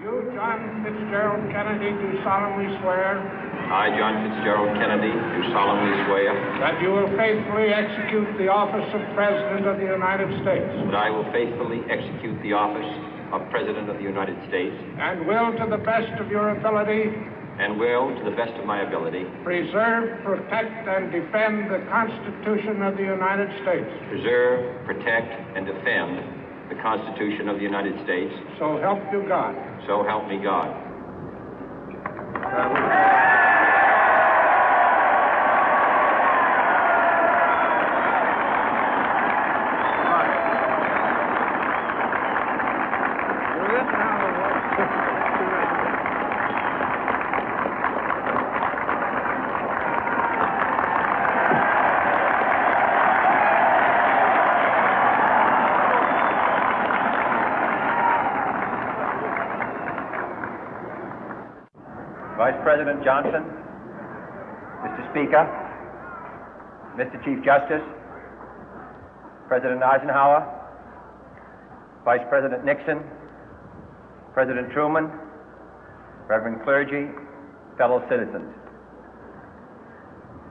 You, John Fitzgerald Kennedy, do solemnly swear. I, John Fitzgerald Kennedy, do solemnly swear. That you will faithfully execute the office of President of the United States. That I will faithfully execute the office of President of the United States. And will, to the best of your ability. And will, to the best of my ability. Preserve, protect, and defend the Constitution of the United States. Preserve, protect, and defend the Constitution of the United States. So help you God. So help me God. Vice President Johnson, Mr. Speaker, Mr. Chief Justice, President Eisenhower, Vice President Nixon, President Truman, Reverend clergy, fellow citizens.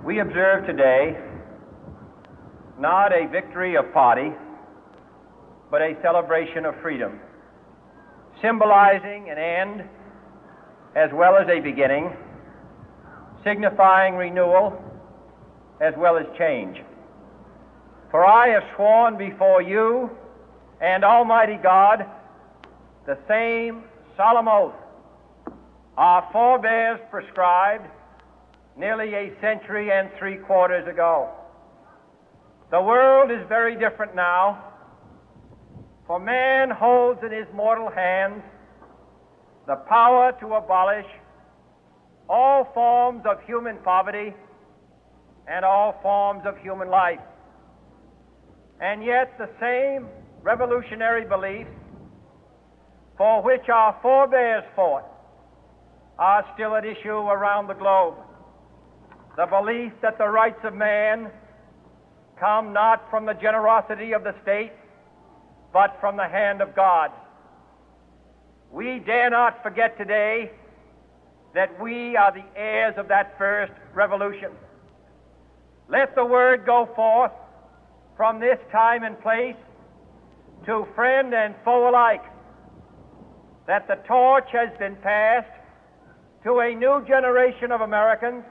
We observe today not a victory of party, but a celebration of freedom, symbolizing an end as well as a beginning, signifying renewal as well as change. For I have sworn before you and Almighty God the same solemn oath our forebears prescribed nearly a century and 3/4 ago. The world is very different now, for man holds in his mortal hands the power to abolish all forms of human poverty and all forms of human life. And yet the same revolutionary beliefs for which our forebears fought are still at issue around the globe. The belief that the rights of man come not from the generosity of the state, but from the hand of God. We dare not forget today that we are the heirs of that first revolution. Let the word go forth from this time and place to friend and foe alike that the torch has been passed to a new generation of Americans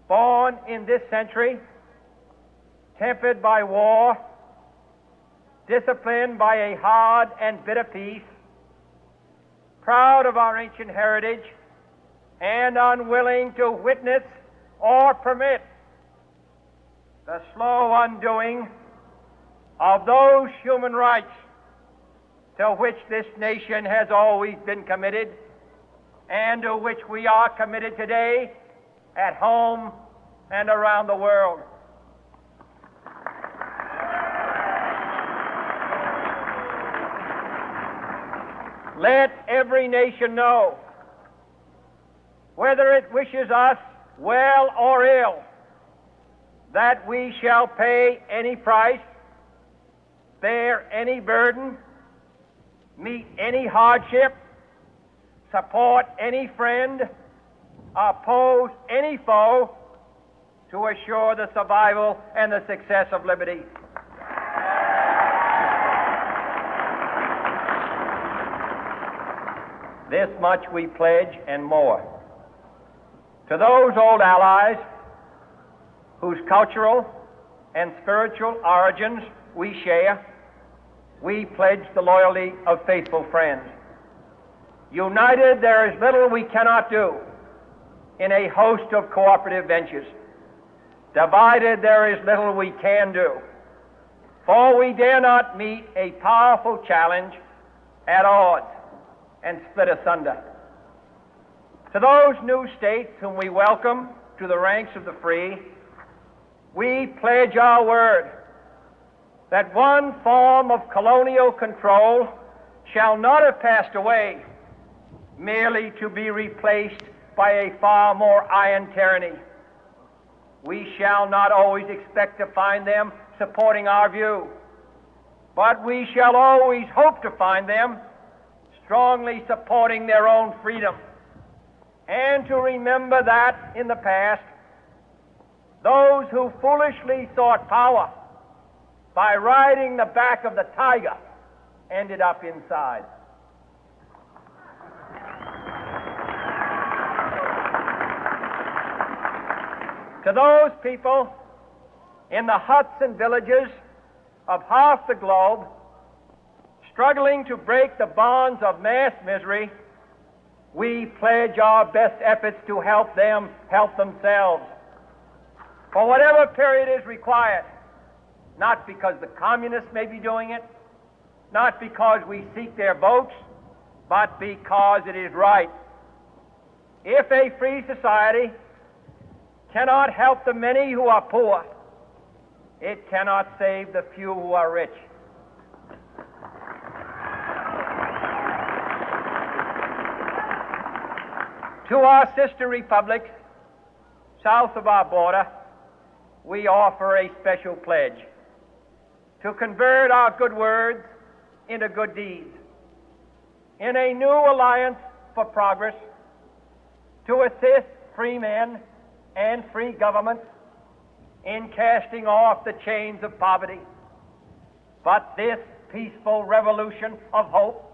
born in this century, tempered by war, disciplined by a hard and bitter peace, proud of our ancient heritage, and unwilling to witness or permit the slow undoing of those human rights to which this nation has always been committed and to which we are committed today at home and around the world. Let every nation know, whether it wishes us well or ill, that we shall pay any price, bear any burden, meet any hardship, support any friend, oppose any foe to assure the survival and the success of liberty. This much we pledge and more. To those old allies whose cultural and spiritual origins we share, we pledge the loyalty of faithful friends. United, there is little we cannot do in a host of cooperative ventures. Divided, there is little we can do, for we dare not meet a powerful challenge at odds and split asunder. To those new states whom we welcome to the ranks of the free, we pledge our word that one form of colonial control shall not have passed away merely to be replaced by a far more iron tyranny. We shall not always expect to find them supporting our view, but we shall always hope to find them strongly supporting their own freedom, and to remember that in the past, those who foolishly sought power by riding the back of the tiger ended up inside. To those people in the huts and villages of half the globe struggling to break the bonds of mass misery, we pledge our best efforts to help them help themselves for whatever period is required, not because the communists may be doing it, not because we seek their votes, but because it is right. If a free society cannot help the many who are poor, it cannot save the few who are rich. To our sister republics south of our border, we offer a special pledge to convert our good words into good deeds, in a new alliance for progress, to assist free men and free governments in casting off the chains of poverty. But this peaceful revolution of hope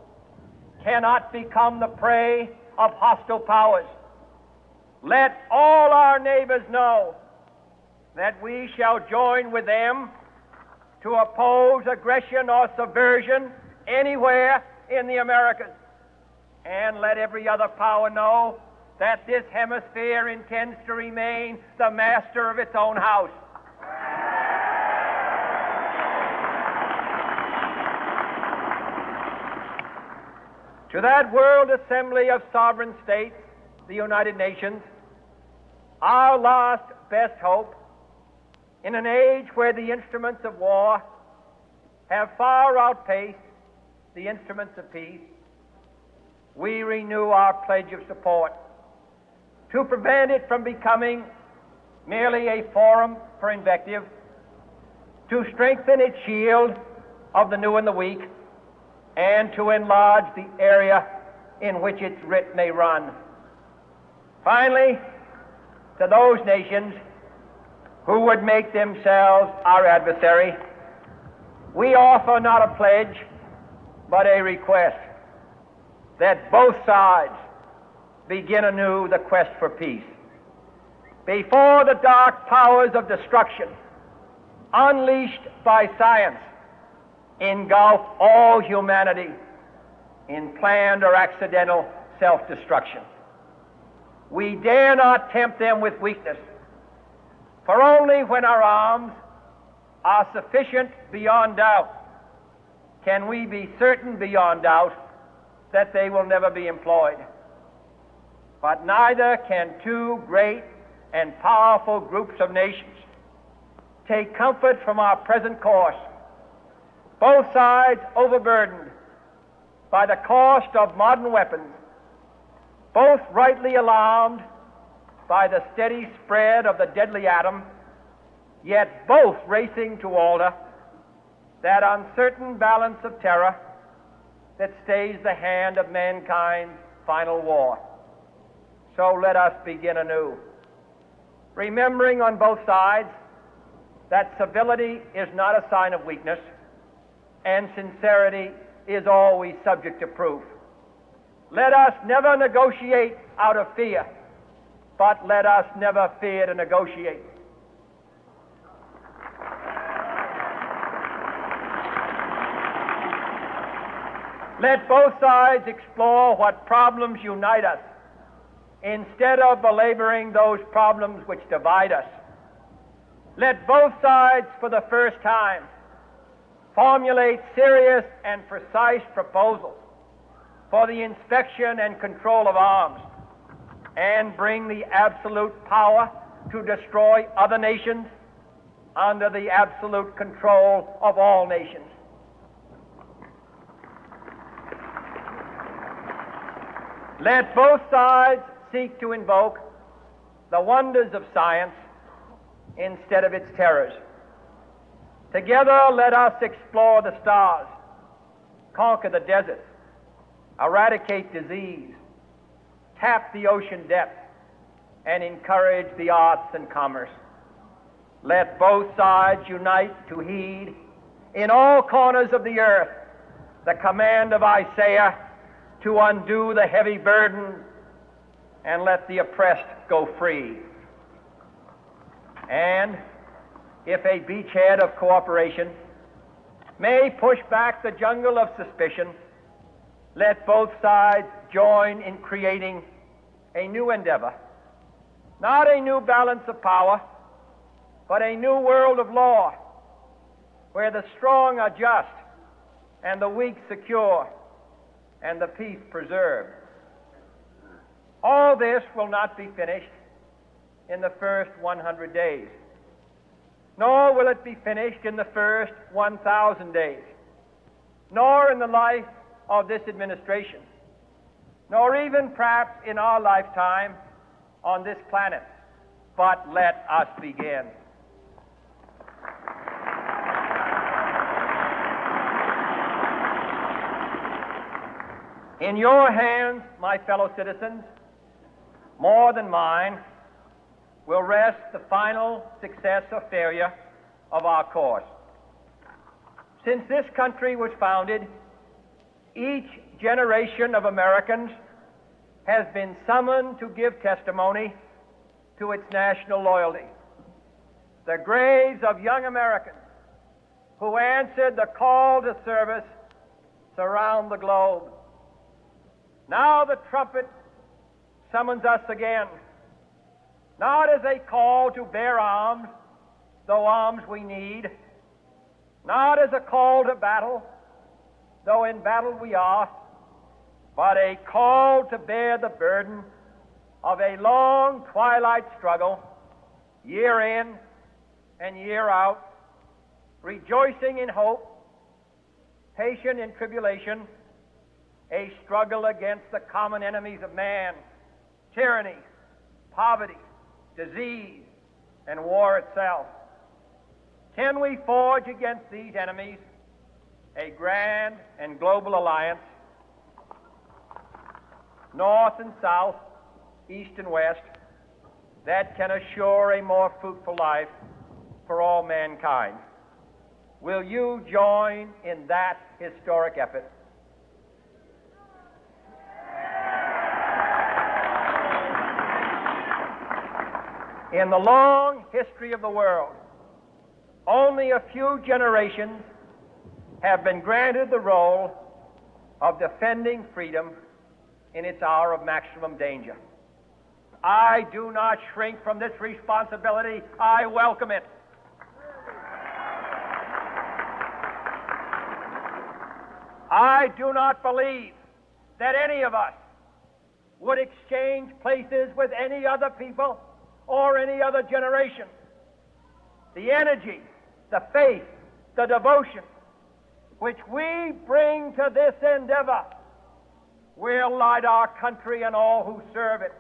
cannot become the prey of hostile powers. Let all our neighbors know that we shall join with them to oppose aggression or subversion anywhere in the Americas. And let every other power know that this hemisphere intends to remain the master of its own house. To that World Assembly of Sovereign States, the United Nations, our last best hope, in an age where the instruments of war have far outpaced the instruments of peace, we renew our pledge of support to prevent it from becoming merely a forum for invective, to strengthen its shield of the new and the weak, and to enlarge the area in which its writ may run. Finally, to those nations who would make themselves our adversary, we offer not a pledge, but a request that both sides begin anew the quest for peace. Before the dark powers of destruction, unleashed by science, engulf all humanity in planned or accidental self-destruction, we dare not tempt them with weakness, for only when our arms are sufficient beyond doubt can we be certain beyond doubt that they will never be employed. But neither can two great and powerful groups of nations take comfort from our present course, both sides overburdened by the cost of modern weapons, both rightly alarmed by the steady spread of the deadly atom, yet both racing to alter that uncertain balance of terror that stays the hand of mankind's final war. So let us begin anew, remembering on both sides that civility is not a sign of weakness, and sincerity is always subject to proof. Let us never negotiate out of fear, but let us never fear to negotiate. Let both sides explore what problems unite us, instead of belaboring those problems which divide us. Let both sides, for the first time, formulate serious and precise proposals for the inspection and control of arms, and bring the absolute power to destroy other nations under the absolute control of all nations. Let both sides seek to invoke the wonders of science instead of its terrors. Together, let us explore the stars, conquer the deserts, eradicate disease, tap the ocean depths, and encourage the arts and commerce. Let both sides unite to heed in all corners of the earth the command of Isaiah to undo the heavy burden and let the oppressed go free. And if a beachhead of cooperation may push back the jungle of suspicion, let both sides join in creating a new endeavor, not a new balance of power, but a new world of law, where the strong are just and the weak secure and the peace preserved. All this will not be finished in the first 100 days, nor will it be finished in the first 1,000 days, nor in the life of this administration, nor even perhaps in our lifetime on this planet. But let us begin. In your hands, my fellow citizens, more than mine, will rest the final success or failure of our course. Since this country was founded, each generation of Americans has been summoned to give testimony to its national loyalty. The graves of young Americans who answered the call to service surround the globe. Now the trumpet summons us again, not as a call to bear arms, though arms we need, not as a call to battle, though in battle we are, but a call to bear the burden of a long twilight struggle, year in and year out, rejoicing in hope, patient in tribulation, a struggle against the common enemies of man, tyranny, poverty, disease, and war itself. Can we forge against these enemies a grand and global alliance, north and south, east and west, that can assure a more fruitful life for all mankind? Will you join in that historic effort? In the long history of the world, only a few generations have been granted the role of defending freedom in its hour of maximum danger. I do not shrink from this responsibility. I welcome it. I do not believe that any of us would exchange places with any other people or any other generation. The energy, the faith, the devotion which we bring to this endeavor will light our country and all who serve it.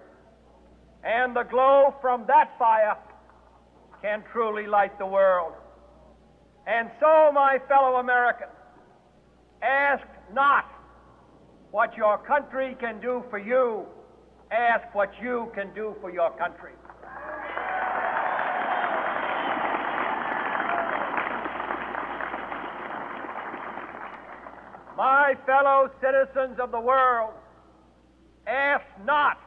And the glow from that fire can truly light the world. And so, my fellow Americans, ask not what your country can do for you, ask what you can do for your country. My fellow citizens of the world, ask not